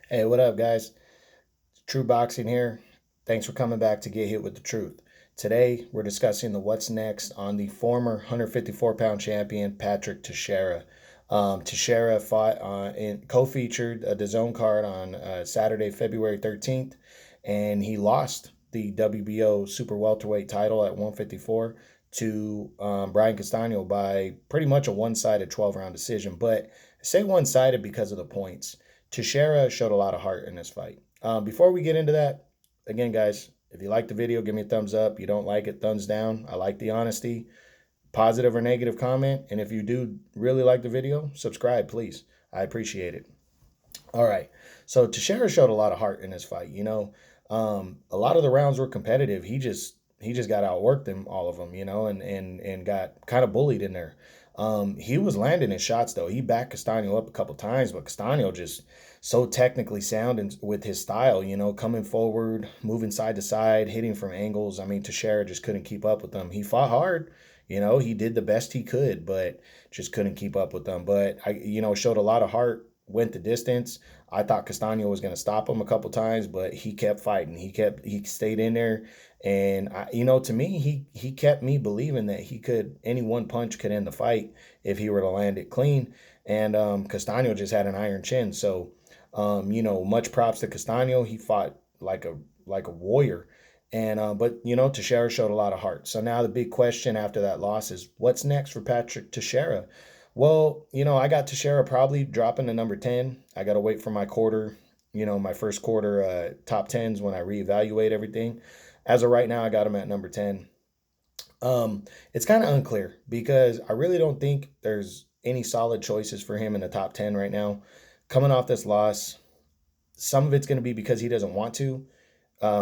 Hey, what up, guys? True Boxing here. Thanks for coming back to get hit with the truth. Today, we're discussing the what's next on the former 154-pound champion, Patrick Teixeira. Teixeira fought co-featured a DAZN card on Saturday, February 13th, and he lost the WBO super welterweight title at 154 to Brian Castano by pretty much a one-sided 12-round decision. But I say one-sided because of the points. Teixeira showed a lot of heart in this fight. Before we get into that, again, guys, if you like the video, give me a thumbs up. You don't like it, thumbs down. I like the honesty. Positive or negative comment. And if you do really like the video, subscribe, please. I appreciate it. All right. So Teixeira showed a lot of heart in this fight. A lot of the rounds were competitive. He just got outworked in all of them, and got kind of bullied in there. He was landing his shots though. He backed Castano up a couple times, but Castano just so technically sound and with his style, coming forward, moving side to side, hitting from angles. I mean, Teixeira just couldn't keep up with them. He fought hard, he did the best he could, but just couldn't keep up with them. But showed a lot of heart, went the distance. I thought Castano was going to stop him a couple times, but he kept fighting. He stayed in there, and to me, he kept me believing that any one punch could end the fight if he were to land it clean. And Castano just had an iron chin, so much props to Castano. He fought like a warrior. And but Teixeira showed a lot of heart. So now the big question after that loss is what's next for Patrick Teixeira? Well, I got Teixeira probably dropping to number 10. I got to wait for my quarter, my first quarter top 10s when I reevaluate everything. As of right now, I got him at number 10. It's kind of unclear because I really don't think there's any solid choices for him in the top 10 right now. Coming off this loss, some of it's going to be because he doesn't want to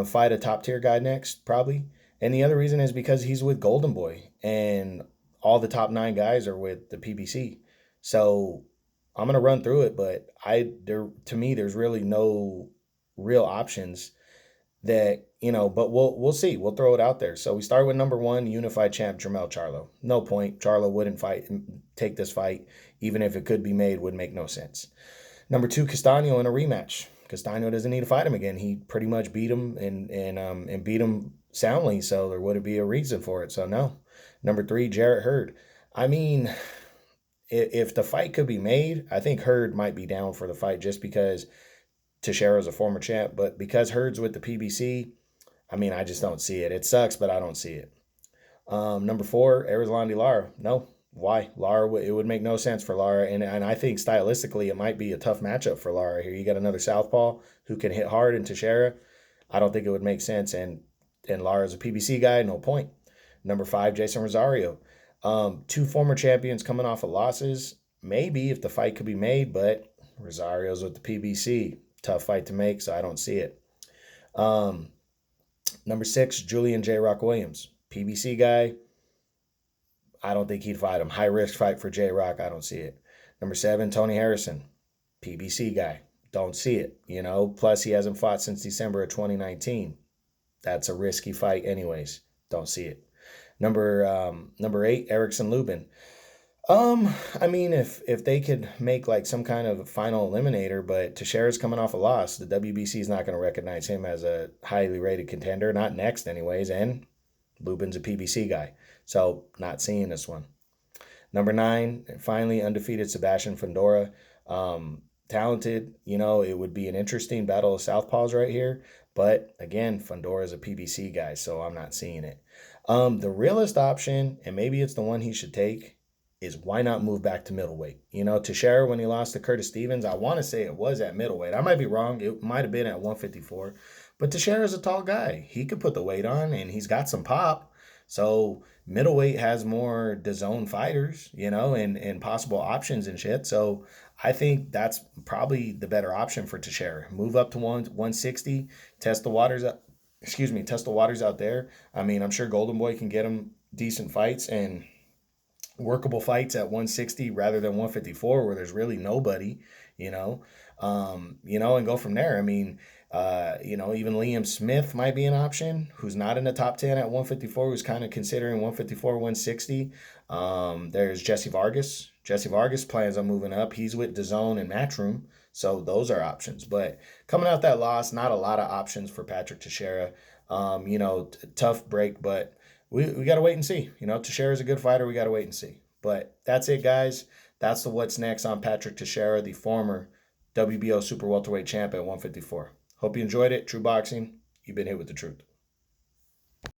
fight a top tier guy next, probably. And the other reason is because he's with Golden Boy, and all the top 9 guys are with the PBC. So I'm gonna run through it, but to me, there's really no real options that But we'll see. We'll throw it out there. So we start with number 1, unified champ Jermell Charlo. No point. Charlo wouldn't take this fight, even if it could be made. Would make no sense. Number 2, Castano in a rematch. Castano doesn't need to fight him again. He pretty much beat him and beat him soundly, so there wouldn't be a reason for it. So no. Number 3, Jarrett Hurd. I mean, if the fight could be made, I think Hurd might be down for the fight just because Teixeira's a former champ, but because Hurd's with the PBC, I mean, I just don't see it. It sucks, but I don't see it. Number 4, Erislandy Lara. No. Why? Lara, it would make no sense for Lara. And I think stylistically, it might be a tough matchup for Lara here. You got another southpaw who can hit hard in Teixeira. I don't think it would make sense. And Lara's a PBC guy, no point. Number 5, Jason Rosario. 2 former champions coming off of losses. Maybe if the fight could be made, but Rosario's with the PBC. Tough fight to make, so I don't see it. Number 6, Julian J. Rock Williams. PBC guy. I don't think he'd fight him. High risk fight for J Rock. I don't see it. Number 7, Tony Harrison. PBC guy. Don't see it. Plus he hasn't fought since December of 2019. That's a risky fight anyways. Don't see it. Number 8, Erickson Lubin. I mean, if they could make like some kind of final eliminator, but Teixeira's coming off a loss, the WBC is not going to recognize him as a highly rated contender, not next anyways, and Lubin's a PBC guy, so not seeing this one. Number 9, finally undefeated Sebastian Fundora. Talented, it would be an interesting battle of southpaws right here, but again, Fundora is a PBC guy, so I'm not seeing it. The realest option, and maybe it's the one he should take, is why not move back to middleweight? Teixeira, when he lost to Curtis Stevens, I want to say it was at middleweight. I might be wrong. It might have been at 154. But Teixeira's a tall guy. He could put the weight on, and he's got some pop. So middleweight has more DAZN fighters, and possible options and shit. So I think that's probably the better option for Teixeira. Move up to 160, test the waters out. Test the waters out there. I mean, I'm sure Golden Boy can get him decent fights and workable fights at 160 rather than 154 where there's really nobody, and go from there. I mean, even Liam Smith might be an option who's not in the top 10 at 154, who's kind of considering 154, 160. There's Jesse Vargas. Jesse Vargas plans on moving up. He's with DAZN and Matchroom. So those are options. But coming out that loss, not a lot of options for Patrick Teixeira. Tough break, but we got to wait and see. Teixeira's a good fighter. We got to wait and see. But that's it, guys. That's the what's next on Patrick Teixeira, the former WBO super welterweight champ at 154. Hope you enjoyed it. True Boxing, you've been hit with the truth.